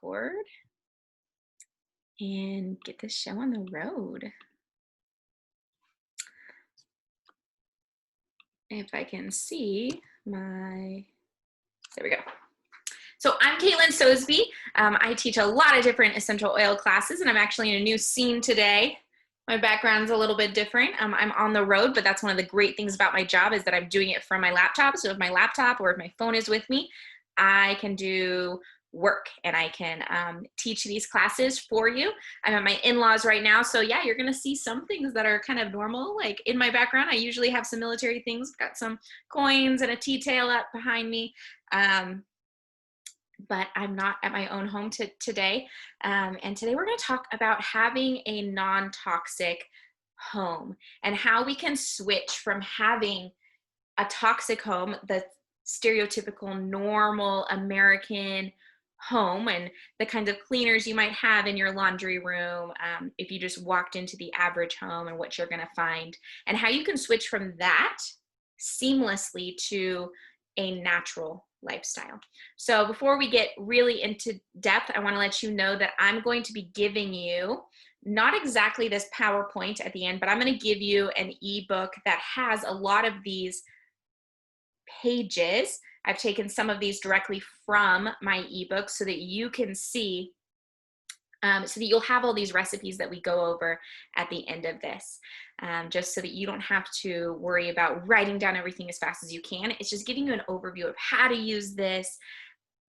record and get this show on the road. If I can see there we go. So I'm Caitlin Sosby. I teach a lot of different essential oil classes, and I'm actually in a new scene today. My background's a little bit different. I'm on the road, but that's one of the great things about my job is that I'm doing it from my laptop. So if my laptop or if my phone is with me, I can do work and I can teach these classes for you. I'm at my in-laws right now. So yeah, you're gonna see some things that are kind of normal. Like in my background, I usually have some military things. Got some coins and a T-tail up behind me. But I'm not at my own home today. And today we're going to talk about having a non-toxic home and how we can switch from having a toxic home, the stereotypical normal American home and the kinds of cleaners you might have in your laundry room if you just walked into the average home, and what you're going to find, and how you can switch from that seamlessly to a natural lifestyle. So before we get really into depth, I want to let you know that I'm going to be giving you not exactly this PowerPoint at the end, but I'm going to give you an ebook that has a lot of these pages. I've taken some of these directly from my ebook so that you can see, so that you'll have all these recipes that we go over at the end of this. Just so that you don't have to worry about writing down everything as fast as you can. It's just giving you an overview of how to use this,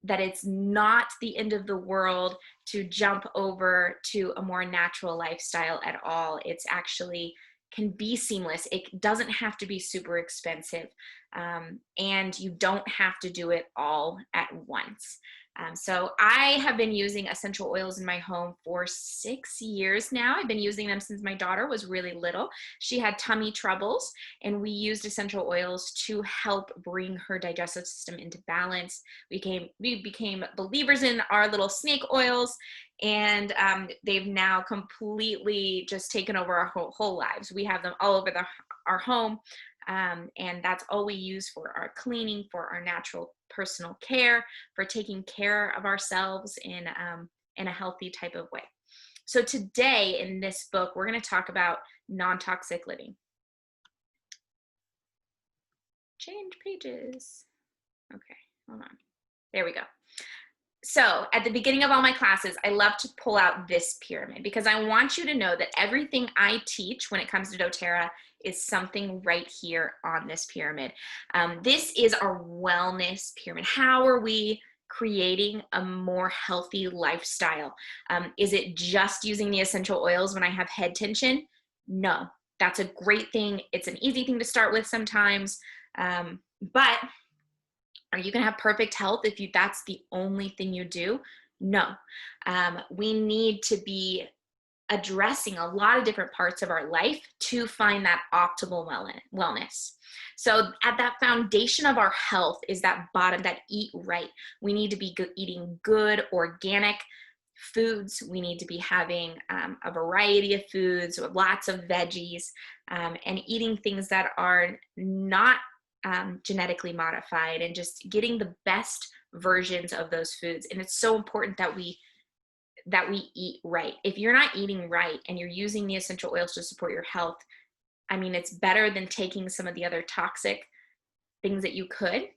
that it's not the end of the world to jump over to a more natural lifestyle at all. It's actually can be seamless. It doesn't have to be super expensive, and you don't have to do it all at once. So I have been using essential oils in my home for 6 years now. I've been using them since my daughter was really little. She had tummy troubles, and we used essential oils to help bring her digestive system into balance. We became believers in our little snake oils, and they've now completely just taken over our whole lives. We have them all over our home. And that's all we use for our cleaning, for our natural personal care, for taking care of ourselves in a healthy type of way. So today in this book, we're going to talk about non-toxic living. Change pages. Okay, hold on. There we go. So at the beginning of all my classes, I love to pull out this pyramid because I want you to know that everything I teach when it comes to doTERRA is something right here on this pyramid. This is our wellness pyramid. How are we creating a more healthy lifestyle? Is it just using the essential oils when I have head tension? No, that's a great thing. It's an easy thing to start with sometimes, but are you gonna have perfect health if that's the only thing you do? No. We need to be addressing a lot of different parts of our life to find that optimal wellness. So at that foundation of our health is that bottom, that eat right. We need to be eating good organic foods. We need to be having a variety of foods, lots of veggies, and eating things that are not genetically modified, and just getting the best versions of those foods. And it's so important that we eat right. If you're not eating right and you're using the essential oils to support your health, I mean, it's better than taking some of the other toxic things that you could.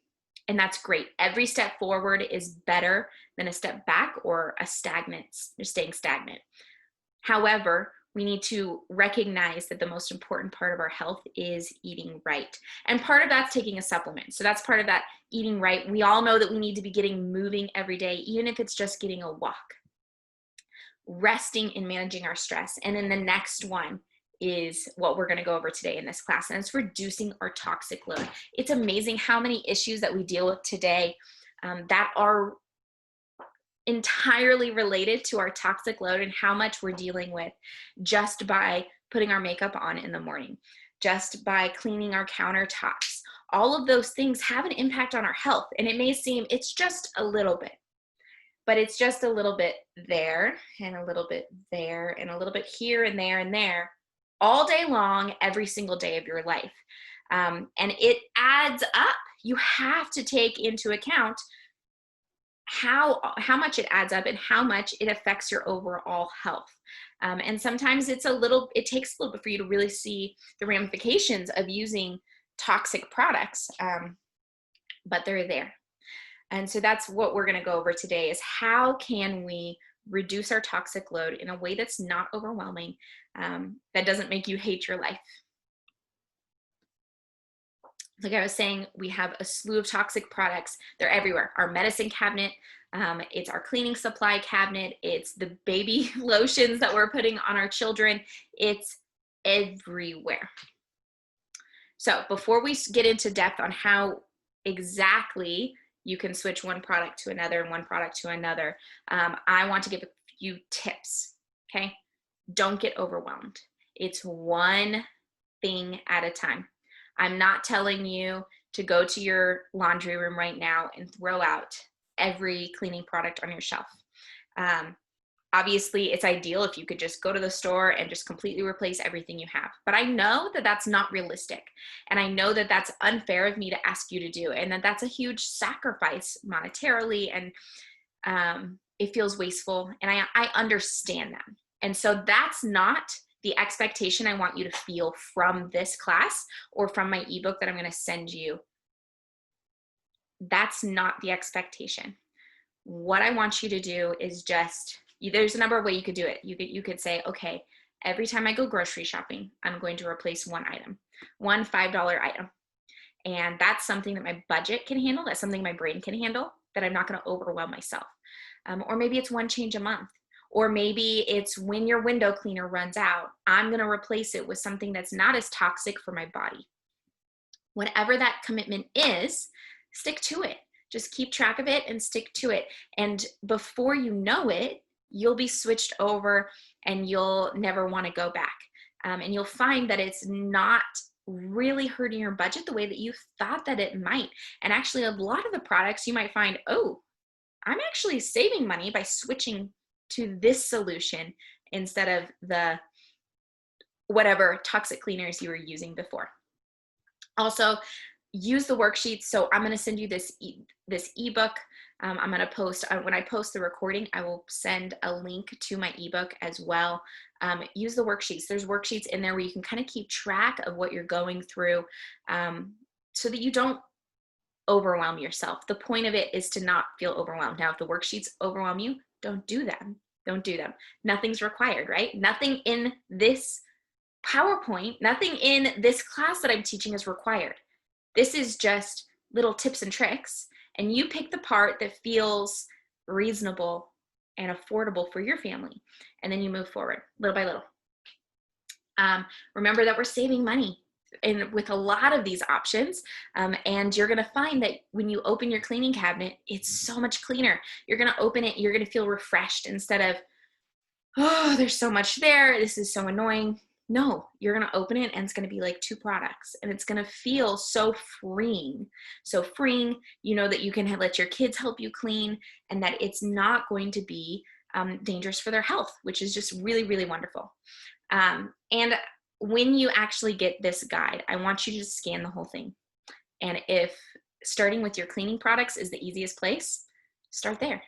And that's great. Every step forward is better than a step back or staying stagnant. However, we need to recognize that the most important part of our health is eating right. And part of that's taking a supplement. So that's part of that eating right. We all know that we need to be moving every day, even if it's just getting a walk. Resting and managing our stress. And then the next one is what we're going to go over today in this class, and it's reducing our toxic load. It's amazing how many issues that we deal with today that are entirely related to our toxic load and how much we're dealing with just by putting our makeup on in the morning, just by cleaning our countertops. All of those things have an impact on our health, and it may seem it's just a little bit, but it's just a little bit there and a little bit there and a little bit here and there all day long, every single day of your life. And it adds up. You have to take into account how much it adds up and how much it affects your overall health. And sometimes it takes a little bit for you to really see the ramifications of using toxic products, but they're there. And so that's what we're going to go over today, is how can we reduce our toxic load in a way that's not overwhelming, that doesn't make you hate your life. Like I was saying, we have a slew of toxic products. They're everywhere. Our medicine cabinet, it's our cleaning supply cabinet, it's the baby lotions that we're putting on our children. It's everywhere. So before we get into depth on how exactly you can switch one product to another and one product to another, I want to give a few tips, okay? Don't get overwhelmed. It's one thing at a time. I'm not telling you to go to your laundry room right now and throw out every cleaning product on your shelf. Obviously, it's ideal if you could just go to the store and just completely replace everything you have. But I know that that's not realistic. And I know that that's unfair of me to ask you to do, and that that's a huge sacrifice monetarily, and it feels wasteful. And I understand that. And so that's not the expectation I want you to feel from this class or from my ebook that I'm going to send you. That's not the expectation. What I want you to do is there's a number of ways you could do it. You could say, okay, every time I go grocery shopping, I'm going to replace one item, one $5 item. And that's something that my budget can handle. That's something my brain can handle, that I'm not going to overwhelm myself. Or maybe it's one change a month. Or maybe it's when your window cleaner runs out, I'm going to replace it with something that's not as toxic for my body. Whatever that commitment is, stick to it. Just keep track of it and stick to it. And before you know it, you'll be switched over and you'll never want to go back. And you'll find that it's not really hurting your budget the way that you thought that it might. And actually, a lot of the products you might find, oh, I'm actually saving money by switching to this solution instead of the whatever toxic cleaners you were using before. Also, use the worksheets. So I'm going to send you this ebook. I'm going to post, when I post the recording, I will send a link to my ebook as well. Use the worksheets. There's worksheets in there where you can kind of keep track of what you're going through, so that you don't overwhelm yourself. The point of it is to not feel overwhelmed. Now, if the worksheets overwhelm you, don't do them. Don't do them. Nothing's required, right? Nothing in this PowerPoint, nothing in this class that I'm teaching is required. This is just little tips and tricks, and you pick the part that feels reasonable and affordable for your family, and then you move forward little by little. Remember that we're saving money with a lot of these options, and you're going to find that when you open your cleaning cabinet, it's so much cleaner. You're going to open it, you're going to feel refreshed instead of, oh, there's so much there, this is so annoying. No, you're going to open it and it's going to be like two products, and it's going to feel so freeing. So freeing, you know that you can let your kids help you clean, and that it's not going to be dangerous for their health, which is just really, really wonderful. And when you actually get this guide, I want you to just scan the whole thing. And if starting with your cleaning products is the easiest place, start there.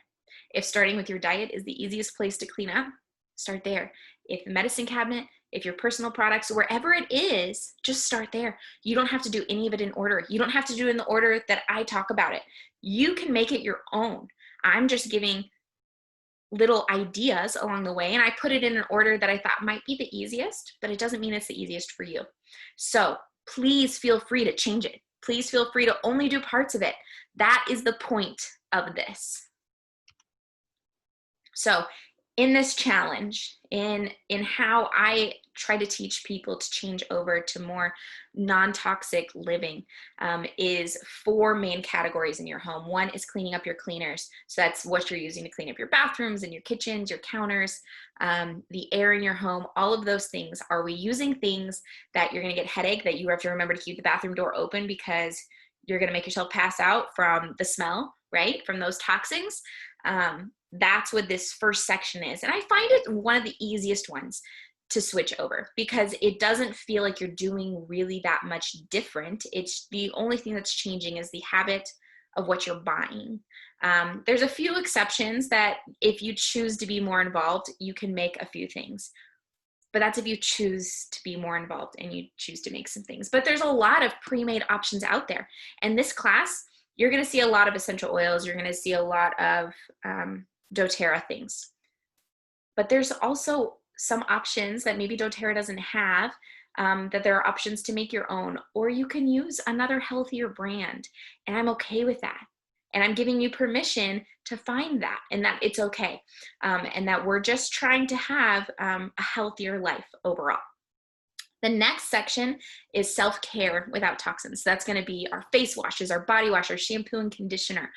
If starting with your diet is the easiest place to clean up, start there. If the medicine cabinet, if your personal products, wherever it is, just start there. You don't have to do any of it in order. You don't have to do it in the order that I talk about it. You can make it your own. I'm just giving little ideas along the way, and I put it in an order that I thought might be the easiest, but it doesn't mean it's the easiest for you. So please feel free to change it. Please feel free to only do parts of it. That is the point of this. So in this challenge, in how I try to teach people to change over to more non-toxic living, is 4 main categories in your home. One is cleaning up your cleaners. So that's what you're using to clean up your bathrooms and your kitchens, your counters, the air in your home, all of those things. Are we using things that you're going to get headache, that you have to remember to keep the bathroom door open because you're going to make yourself pass out from the smell, right? From those toxins. That's what this first section is. And I find it one of the easiest ones to switch over because it doesn't feel like you're doing really that much different. It's the only thing that's changing is the habit of what you're buying. There's a few exceptions that if you choose to be more involved, you can make a few things. But that's if you choose to be more involved and you choose to make some things. But there's a lot of pre-made options out there. And this class, you're going to see a lot of essential oils. You're going to see a lot of doTERRA things. But there's also some options that maybe doTERRA doesn't have, that there are options to make your own, or you can use another healthier brand. And I'm okay with that. And I'm giving you permission to find that, and that it's okay. And that we're just trying to have a healthier life overall. The next section is self-care without toxins. That's going to be our face washes, our body wash, our shampoo and conditioner,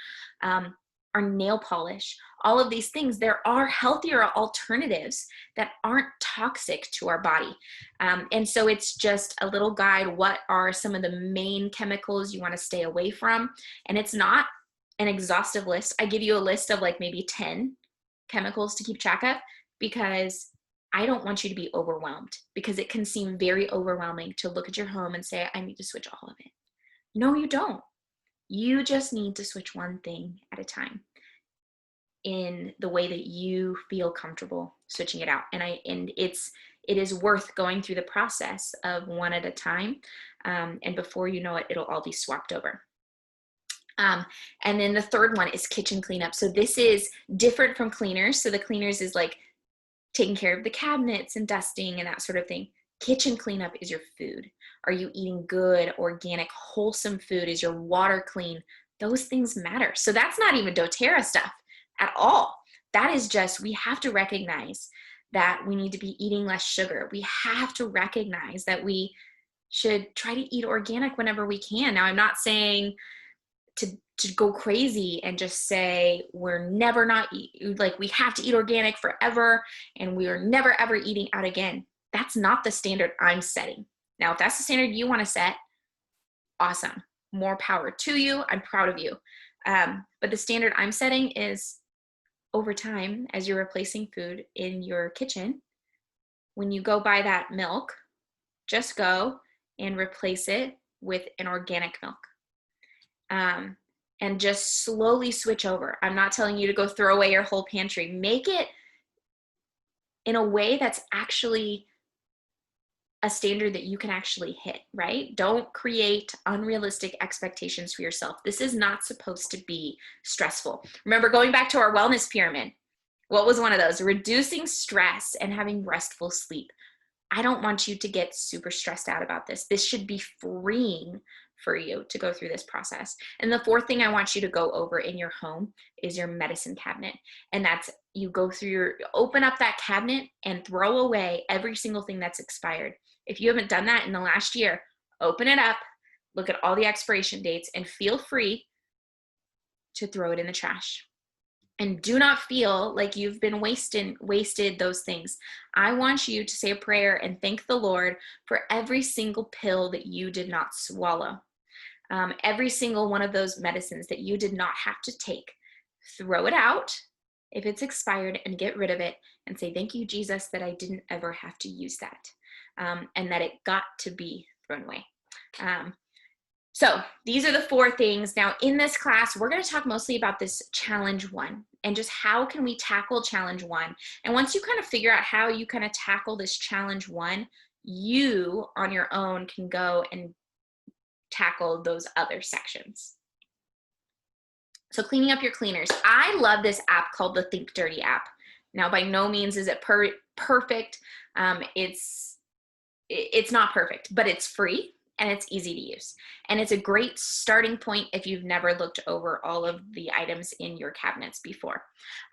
our nail polish, all of these things. There are healthier alternatives that aren't toxic to our body. And so it's just a little guide. What are some of the main chemicals you want to stay away from? And it's not an exhaustive list. I give you a list of like maybe 10 chemicals to keep track of, because I don't want you to be overwhelmed, because it can seem very overwhelming to look at your home and say, I need to switch all of it. No, you don't. You just need to switch one thing at a time in the way that you feel comfortable switching it out. And it is worth going through the process of one at a time. And before you know it, it'll all be swapped over. And then the third one is kitchen cleanup. So this is different from cleaners. So the cleaners is like taking care of the cabinets and dusting and that sort of thing. Kitchen cleanup is your food. Are you eating good, organic, wholesome food? Is your water clean? Those things matter. So that's not even doTERRA stuff at all. That is just, we have to recognize that we need to be eating less sugar. We have to recognize that we should try to eat organic whenever we can. Now, I'm not saying to go crazy and just say we're never not eat, like we have to eat organic forever and we are never ever eating out again. That's not the standard I'm setting. Now, if that's the standard you want to set, awesome. More power to you. I'm proud of you. But the standard I'm setting is over time, as you're replacing food in your kitchen, when you go buy that milk, just go and replace it with an organic milk. And just slowly switch over. I'm not telling you to go throw away your whole pantry. Make it in a way that's actually a standard that you can actually hit, right? Don't create unrealistic expectations for yourself. This is not supposed to be stressful. Remember, going back to our wellness pyramid, what was one of those? Reducing stress and having restful sleep. I don't want you to get super stressed out about this. This should be freeing for you to go through this process. And the fourth thing I want you to go over in your home is your medicine cabinet. And that's, you go through open up that cabinet and throw away every single thing that's expired. If you haven't done that in the last year, open it up, look at all the expiration dates, and feel free to throw it in the trash. And do not feel like you've been wasted those things. I want you to say a prayer and thank the Lord for every single pill that you did not swallow. Every single one of those medicines that you did not have to take. Throw it out if it's expired and get rid of it and say, thank you, Jesus, that I didn't ever have to use that, and that it got to be thrown away. So these are the 4 things. Now in this class, we're going to talk mostly about this challenge 1 and just how can we tackle challenge 1. And once you kind of figure out how you kind of tackle this challenge 1, you on your own can go and tackle those other sections. So cleaning up your cleaners. I love this app called the Think Dirty app. Now, by no means is it perfect. It's not perfect, but it's free. And it's easy to use. And it's a great starting point if you've never looked over all of the items in your cabinets before.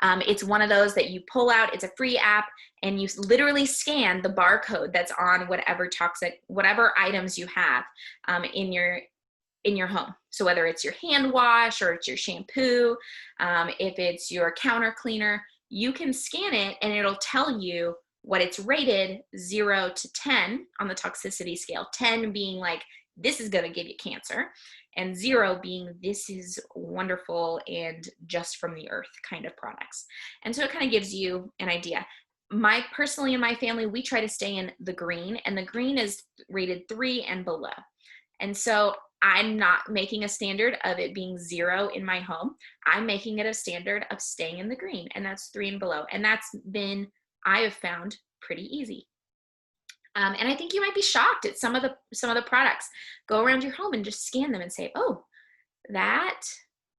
It's one of those that you pull out, it's a free app, and you literally scan the barcode that's on whatever items you have in your home. So whether it's your hand wash or it's your shampoo, if it's your counter cleaner, you can scan it and it'll tell you what it's rated 0 to 10 on the toxicity scale. 10 being like, this is going to give you cancer, and 0 being this is wonderful and just from the earth kind of products. And so it kind of gives you an idea. Personally in my family, we try to stay in the green, and the green is rated 3 and below. And so I'm not making a standard of it being 0 in my home. I'm making it a standard of staying in the green, and that's 3 and below. And that's been, I have found, pretty easy. And I think you might be shocked at some of the products. Go around your home and just scan them and say, oh, that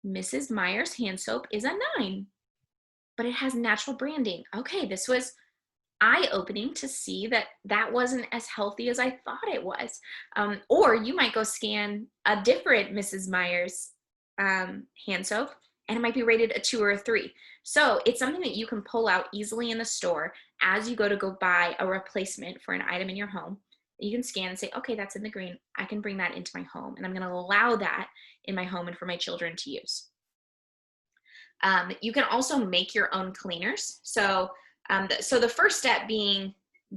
Mrs. Meyer's hand soap is a 9, but it has natural branding. Okay, this was eye-opening to see that that wasn't as healthy as I thought it was. Or you might go scan a different Mrs. Meyer's hand soap, and it might be rated a 2 or a 3. So it's something that you can pull out easily in the store as you go buy a replacement for an item in your home. You can scan and say, okay, that's in the green. I can bring that into my home, and I'm going to allow that in my home and for my children to use. You can also make your own cleaners. So the first step being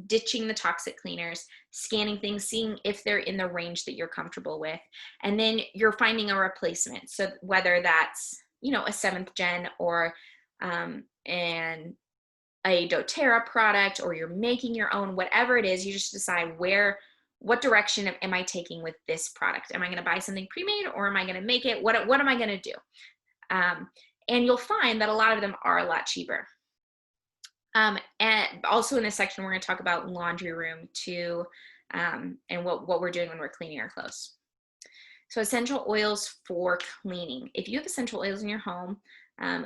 ditching the toxic cleaners, scanning things, seeing if they're in the range that you're comfortable with, and then you're finding a replacement. So whether that's, a 7th gen or and a doTERRA product, or you're making your own, whatever it is, you just decide what direction am I taking with this product? Am I going to buy something pre-made, or am I going to make it? What am I going to do? And you'll find that a lot of them are a lot cheaper. And also in this section, we're going to talk about laundry room too, and what we're doing when we're cleaning our clothes. So essential oils for cleaning. If you have essential oils in your home,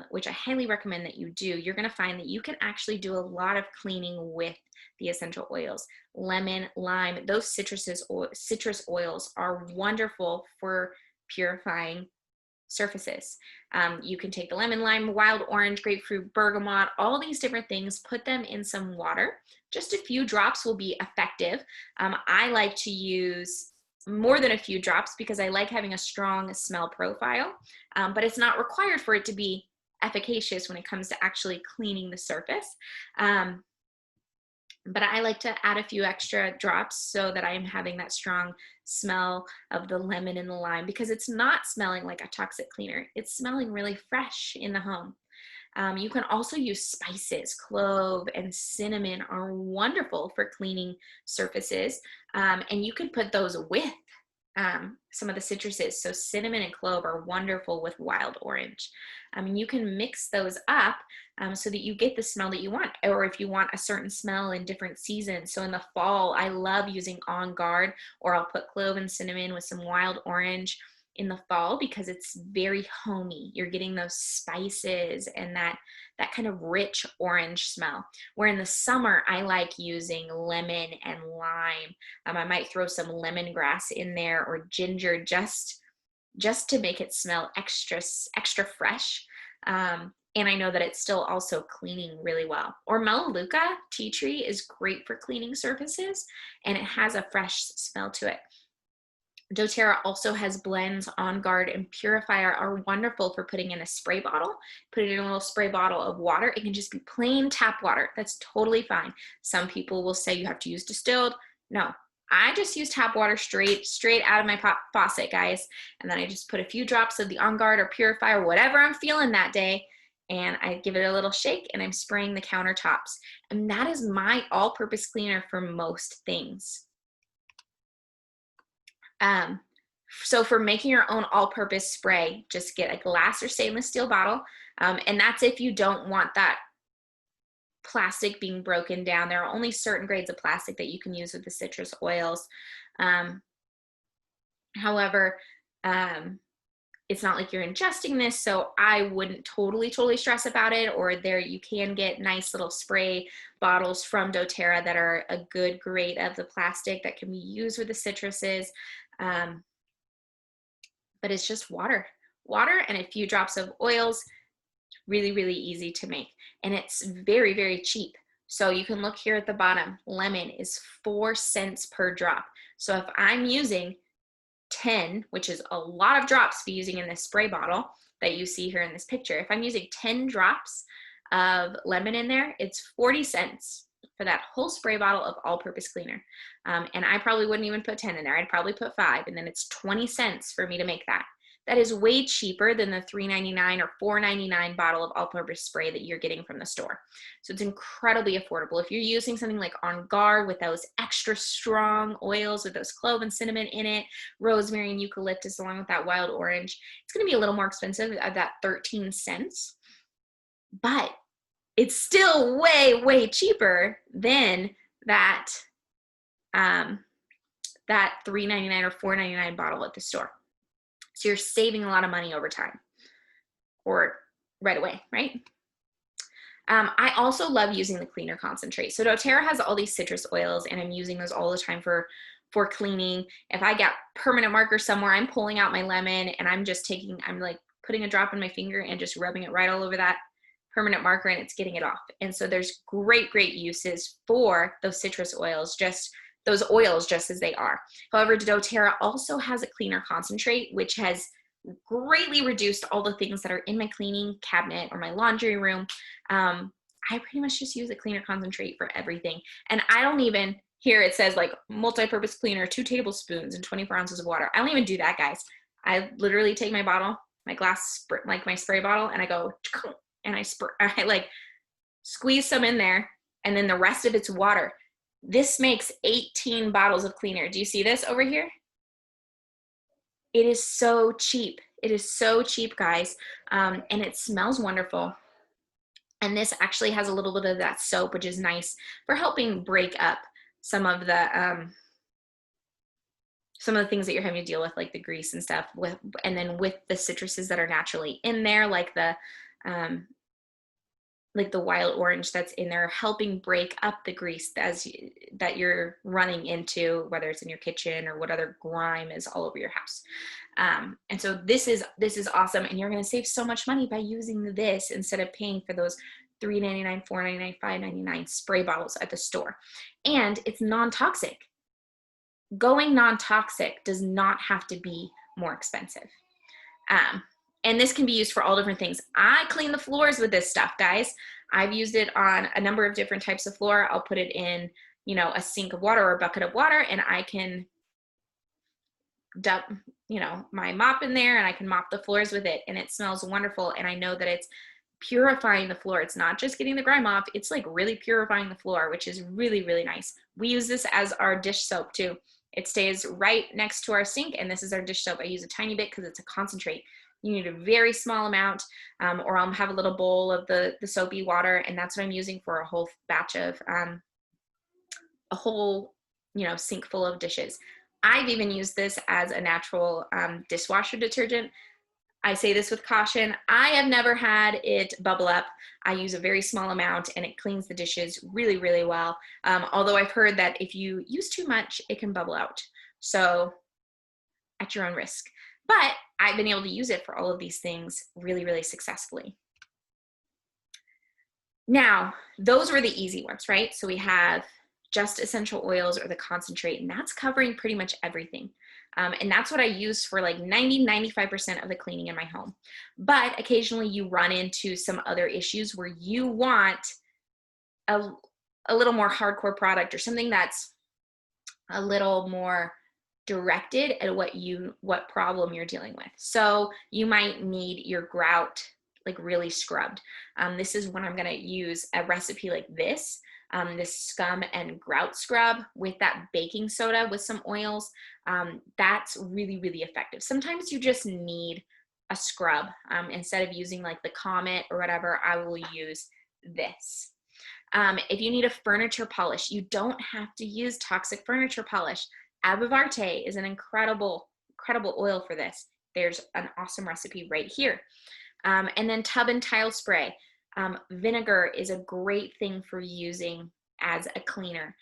which I highly recommend that you do, you're going to find that you can actually do a lot of cleaning with the essential oils. Lemon, lime, those citrus oils are wonderful for purifying surfaces. You can take the lemon, lime, wild orange, grapefruit, bergamot, all these different things, put them in some water. Just a few drops will be effective. I like to use more than a few drops because I like having a strong smell profile, but it's not required for it to be efficacious when it comes to actually cleaning the surface. But I like to add a few extra drops so that I am having that strong smell of the lemon and the lime, because it's not smelling like a toxic cleaner. It's smelling really fresh in the home. You can also use spices. Clove and cinnamon are wonderful for cleaning surfaces, and you can put those with some of the citruses. So cinnamon and clove are wonderful with wild orange. You can mix those up so that you get the smell that you want, or if you want a certain smell in different seasons. So in the fall, I love using On Guard, or I'll put clove and cinnamon with some wild orange in the fall because it's very homey. You're getting those spices and that kind of rich orange smell. Where in the summer, I like using lemon and lime. I might throw some lemongrass in there or ginger just to make it smell extra fresh. And I know that it's still also cleaning really well. Or Melaleuca tea tree is great for cleaning surfaces, and it has a fresh smell to it. doTERRA also has blends. On Guard and Purifier are wonderful for putting in a spray bottle. Put it in a little spray bottle of water. It can just be plain tap water. That's totally fine. Some people will say you have to use distilled. No, I just use tap water straight out of my faucet, guys. And then I just put a few drops of the On Guard or Purifier, whatever I'm feeling that day, and I give it a little shake, and I'm spraying the countertops. And that is my all-purpose cleaner for most things. So for making your own all-purpose spray, just get a glass or stainless steel bottle. And that's if you don't want that plastic being broken down. There are only certain grades of plastic that you can use with the citrus oils. However, it's not like you're ingesting this, so I wouldn't totally stress about it. Or there you can get nice little spray bottles from doTERRA that are a good grade of the plastic that can be used with the citruses. But it's just water and a few drops of oils. Really easy to make, and it's very cheap. So you can look here at the bottom. Lemon is 4 cents per drop. So if I'm using 10, which is a lot of drops to be using in this spray bottle that you see here in this picture, if I'm using 10 drops of lemon in there, it's 40 cents for that whole spray bottle of all-purpose cleaner. And I probably wouldn't even put 10 in there. I'd probably put 5, and then it's 20 cents for me to make that. that is way cheaper than the $3.99 or $4.99 bottle of all-purpose spray that you're getting from the store. So it's incredibly affordable. If you're using something like On Guard with those extra strong oils with those clove and cinnamon in it, rosemary and eucalyptus along with that wild orange, it's going to be a little more expensive at that 13 cents. But it's still way, way cheaper than that that $3.99 or $4.99 bottle at the store. So you're saving a lot of money over time or right away, right? I also love using the cleaner concentrate. So doTERRA has all these citrus oils, and I'm using those all the time for cleaning. If I got permanent marker somewhere, I'm pulling out my lemon and I'm like putting a drop in my finger and just rubbing it right all over that permanent marker, and it's getting it off. And so there's great uses for those citrus oils, just as they are. However, doTERRA also has a cleaner concentrate, which has greatly reduced all the things that are in my cleaning cabinet or my laundry room. I pretty much just use a cleaner concentrate for everything. And I don't even, here it says like multi-purpose cleaner, 2 tablespoons and 24 ounces of water. I don't even do that, guys. I literally take my bottle, my glass, like my spray bottle, and I go, and I like squeeze some in there, and then the rest of it's water. This makes 18 bottles of cleaner. Do you see this over here? It is so cheap. It is so cheap, guys. And it smells wonderful. And this actually has a little bit of that soap, which is nice for helping break up some of the things that you're having to deal with, like the grease and stuff, and then with the citruses that are naturally in there, like the wild orange that's in there, helping break up the grease that you're running into, whether it's in your kitchen or what other grime is all over your house. And so this is awesome, and you're going to save so much money by using this instead of paying for those $3.99, $4.99, $5.99 spray bottles at the store. And it's non-toxic. Going non-toxic does not have to be more expensive. And this can be used for all different things. I clean the floors with this stuff, guys. I've used it on a number of different types of floor. I'll put it in, a sink of water or a bucket of water, and I can dump, my mop in there, and I can mop the floors with it, and it smells wonderful. And I know that it's purifying the floor. It's not just getting the grime off. It's like really purifying the floor, which is really, really nice. We use this as our dish soap too. It stays right next to our sink, and this is our dish soap. I use a tiny bit because it's a concentrate. You need a very small amount, or I'll have a little bowl of the soapy water, and that's what I'm using for a whole batch of, a whole, sink full of dishes. I've even used this as a natural dishwasher detergent. I say this with caution. I have never had it bubble up. I use a very small amount, and it cleans the dishes really, really well. Although I've heard that if you use too much, it can bubble out. So at your own risk. But I've been able to use it for all of these things really, really successfully. Now, those were the easy ones, right? So we have just essential oils or the concentrate, and that's covering pretty much everything. And that's what I use for like 95% of the cleaning in my home. But occasionally you run into some other issues where you want a little more hardcore product or something that's a little more directed at what problem you're dealing with. So you might need your grout like really scrubbed. This is when I'm going to use a recipe like this scum and grout scrub with that baking soda with some oils. That's really, really effective. Sometimes you just need a scrub. Instead of using like the Comet or whatever, I will use this. If you need a furniture polish, you don't have to use toxic furniture polish. Abivarte is an incredible oil for this. There's an awesome recipe right here. And then tub and tile spray. Vinegar is a great thing for using as a cleaner.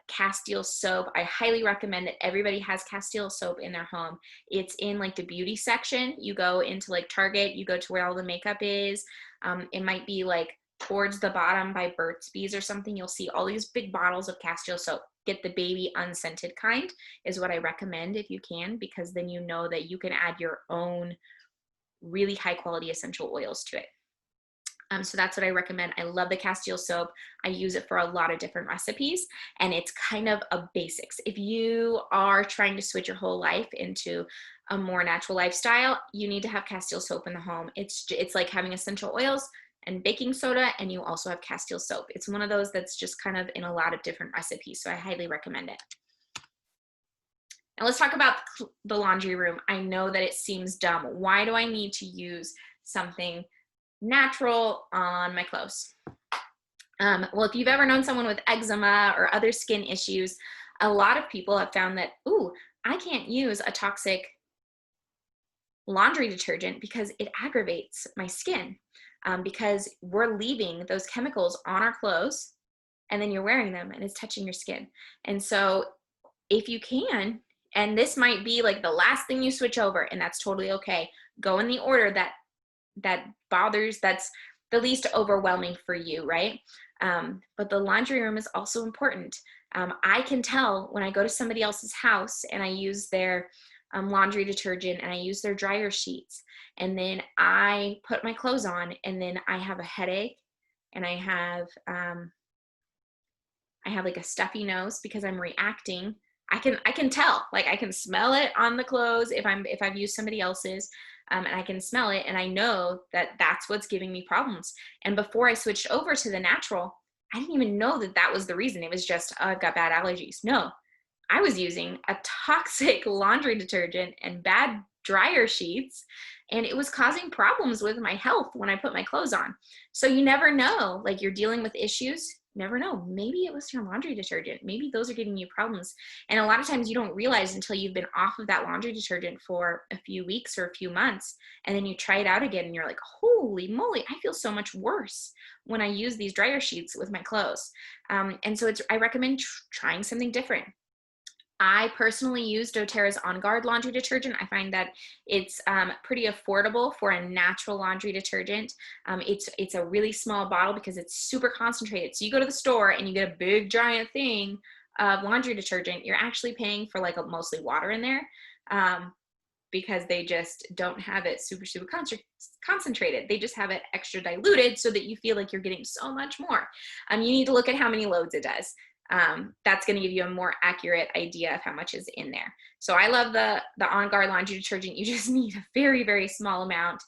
Castile soap, I highly recommend that everybody has Castile soap in their home. It's in like the beauty section. You go into like Target, you go to where all the makeup is. It might be like towards the bottom by Burt's Bees or something. You'll see all these big bottles of Castile soap. Get the baby unscented kind is what I recommend if you can, because then you know that you can add your own really high quality essential oils to it. So that's what I recommend. I love the Castile soap. I use it for a lot of different recipes, and it's kind of a basics. If you are trying to switch your whole life into a more natural lifestyle, you need to have Castile soap in the home. It's like having essential oils and baking soda, and you also have Castile soap. It's one of those that's just kind of in a lot of different recipes, so I highly recommend it. Now let's talk about the laundry room. I know that it seems dumb. Why do I need to use something natural on my clothes? Well, if you've ever known someone with eczema or other skin issues, a lot of people have found that, ooh, I can't use a toxic laundry detergent because it aggravates my skin, because we're leaving those chemicals on our clothes and then you're wearing them and it's touching your skin. And so if you can, and this might be like the last thing you switch over, and that's totally okay, go in the order that bothers, that's the least overwhelming for you, right? But the laundry room is also important. I can tell when I go to somebody else's house and I use their laundry detergent and I use their dryer sheets, and then I put my clothes on, and then I have a headache, and I have like a stuffy nose because I'm reacting. I can tell, like I can smell it on the clothes if I've used somebody else's, and I can smell it, and I know that that's what's giving me problems. And before I switched over to the natural, I didn't even know that that was the reason. It was just, oh, I've got bad allergies. No, I was using a toxic laundry detergent and bad dryer sheets, and it was causing problems with my health when I put my clothes on. So you never know, like you're dealing with issues, never know. Maybe it was your laundry detergent. Maybe those are giving you problems. And a lot of times you don't realize until you've been off of that laundry detergent for a few weeks or a few months, and then you try it out again and you're like, holy moly, I feel so much worse when I use these dryer sheets with my clothes. And so I recommend trying something different. I personally use doTERRA's On Guard laundry detergent. I find that it's pretty affordable for a natural laundry detergent. It's a really small bottle because it's super concentrated. So you go to the store and you get a big giant thing of laundry detergent. You're actually paying for like mostly water in there, because they just don't have it super concentrated. They just have it extra diluted so that you feel like you're getting so much more. You need to look at how many loads it does. That's going to give you a more accurate idea of how much is in there. So I love the On Guard laundry detergent. You just need a very, very small amount.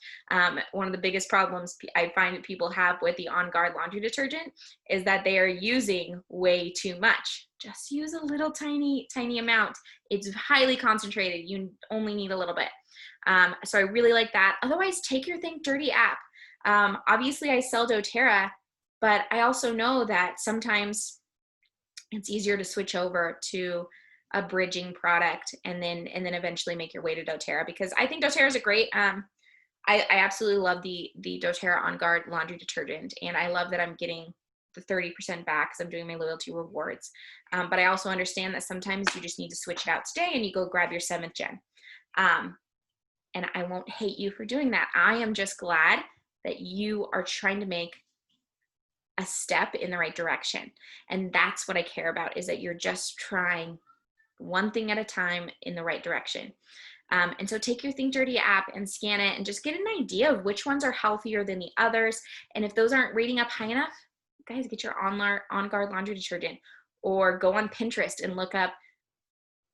One of the biggest problems I find that people have with the On Guard laundry detergent is that they are using way too much. Just use a little tiny amount. It's highly concentrated. You only need a little bit. So I really like that. Otherwise, take your Think Dirty app. Obviously I sell doTERRA, but I also know that sometimes it's easier to switch over to a bridging product and then eventually make your way to doTERRA, because I think doTERRA is a great, I absolutely love the doTERRA On Guard laundry detergent, and I love that I'm getting the 30% back because I'm doing my loyalty rewards. But I also understand that sometimes you just need to switch it out today and you go grab your 7th gen. And I won't hate you for doing that. I am just glad that you are trying to make a step in the right direction. And that's what I care about, is that you're just trying one thing at a time in the right direction. And so take your Think Dirty app and scan it and just get an idea of which ones are healthier than the others. And if those aren't rating up high enough, guys, get your On Guard laundry detergent, or go on Pinterest and look up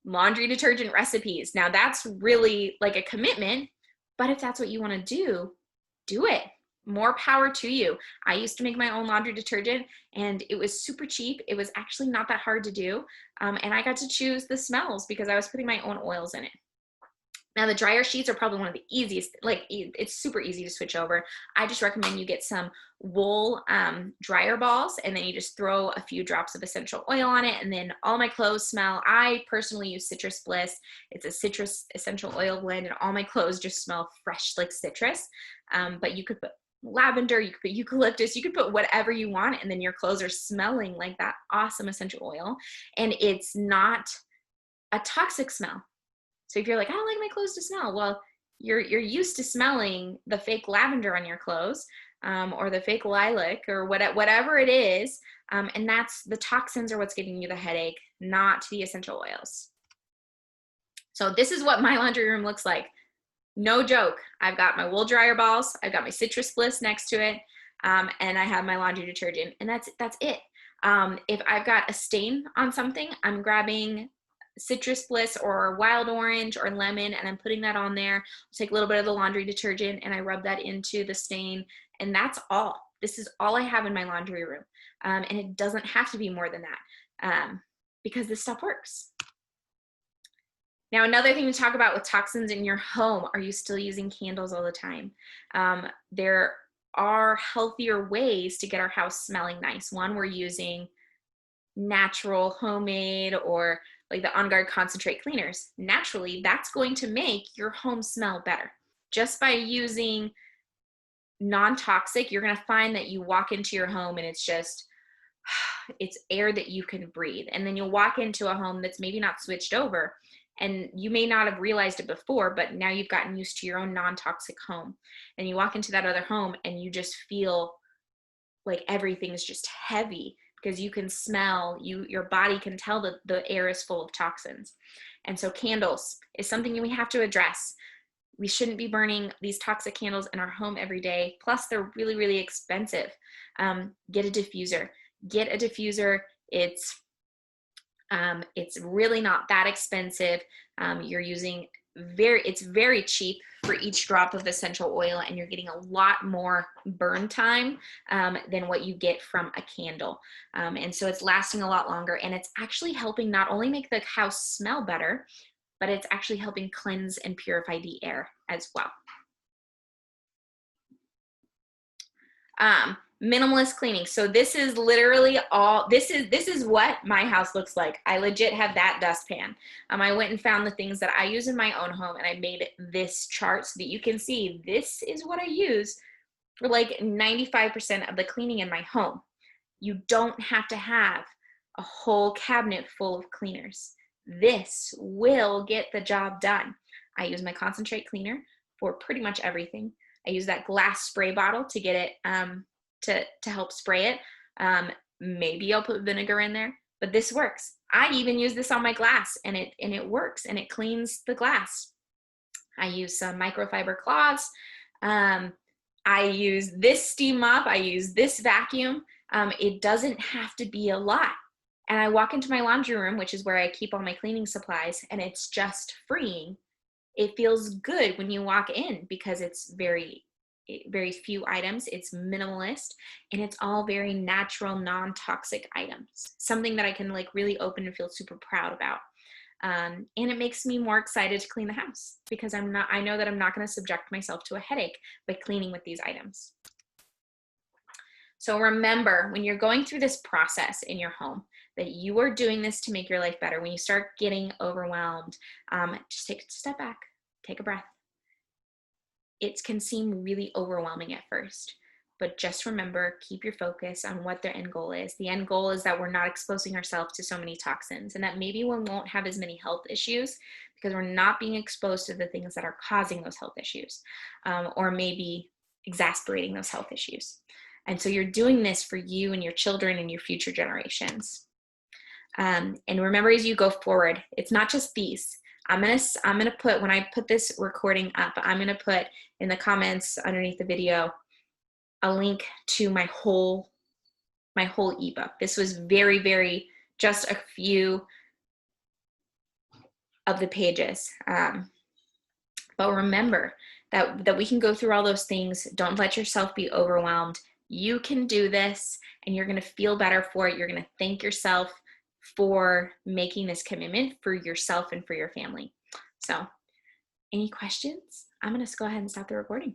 laundry detergent recipes. Now that's really like a commitment, but if that's what you want to do it. More power to you. I used to make my own laundry detergent, and it was super cheap. It was actually not that hard to do. And I got to choose the smells because I was putting my own oils in it. Now the dryer sheets are probably one of the easiest, like it's super easy to switch over. I just recommend you get some wool dryer balls, and then you just throw a few drops of essential oil on it, and then all my clothes smell. I personally use Citrus Bliss. It's a citrus essential oil blend, and all my clothes just smell fresh like citrus. But you could put lavender, you could put eucalyptus, you could put whatever you want, and then your clothes are smelling like that awesome essential oil, and it's not a toxic smell. So if you're like, I don't like my clothes to smell, well, you're used to smelling the fake lavender on your clothes, or the fake lilac, or whatever it is, and that's the toxins are what's giving you the headache, not the essential oils. So this is what my laundry room looks like. No joke. I've got my wool dryer balls. I've got my Citrus Bliss next to it. and I have my laundry detergent, and that's it. If I've got a stain on something, I'm grabbing citrus bliss or wild orange or lemon, and I'm putting that on there. I'll take a little bit of the laundry detergent and I rub that into the stain, and that's all. This is all I have in my laundry room. And it doesn't have to be more than that, because this stuff works. Now, another thing to talk about with toxins in your home, are you still using candles all the time? There are healthier ways to get our house smelling nice. One, we're using natural, homemade, or like the On Guard concentrate cleaners. Naturally, that's going to make your home smell better. Just by using non-toxic, you're going to find that you walk into your home and it's just, it's air that you can breathe. And then you'll walk into a home that's maybe not switched over, and you may not have realized it before, but now you've gotten used to your own non-toxic home. And you walk into that other home and you just feel like everything's just heavy, because you can smell, your body can tell that the air is full of toxins. And so candles is something we have to address. We shouldn't be burning these toxic candles in our home every day. Plus, they're really, really expensive. Get a diffuser. Get a diffuser. It's really not that expensive. You're using it's very cheap for each drop of essential oil, and you're getting a lot more burn time than what you get from a candle. And so it's lasting a lot longer, and it's actually helping not only make the house smell better, but it's actually helping cleanse and purify the air as well. Minimalist cleaning. So this is literally all, this is what my house looks like. I legit have that dustpan. I went and found the things that I use in my own home, and I made this chart so that you can see this is what I use for like 95% of the cleaning in my home. You don't have to have a whole cabinet full of cleaners. This will get the job done. I use my concentrate cleaner for pretty much everything. I use that glass spray bottle to get it, to help spray it. Maybe I'll put vinegar in there, but this works. I even use this on my glass, and it works, and it cleans the glass. I use some microfiber cloths. I use this steam mop. I use this vacuum. It doesn't have to be a lot. And I walk into my laundry room, which is where I keep all my cleaning supplies, and it's just freeing. It feels good when you walk in because it's very few items, it's minimalist, and it's all very natural, non-toxic items. Something that I can like really open and feel super proud about. And it makes me more excited to clean the house, because I know that I'm not going to subject myself to a headache by cleaning with these items. So remember, when you're going through this process in your home, that you are doing this to make your life better. When you start getting overwhelmed, just take a step back, take a breath. It can seem really overwhelming at first, but just remember, keep your focus on what the end goal is. The end goal is that we're not exposing ourselves to so many toxins, and that maybe we won't have as many health issues because we're not being exposed to the things that are causing those health issues, or maybe exasperating those health issues. And so you're doing this for you and your children and your future generations. And remember, as you go forward, it's not just these. I'm gonna put, when I put this recording up, I'm gonna put in the comments underneath the video a link to my whole ebook. This was very just a few of the pages. But remember that we can go through all those things. Don't let yourself be overwhelmed. You can do this, and you're gonna feel better for it. You're gonna thank yourself for making this commitment for yourself and for your family. So, any questions? I'm going to go ahead and stop the recording.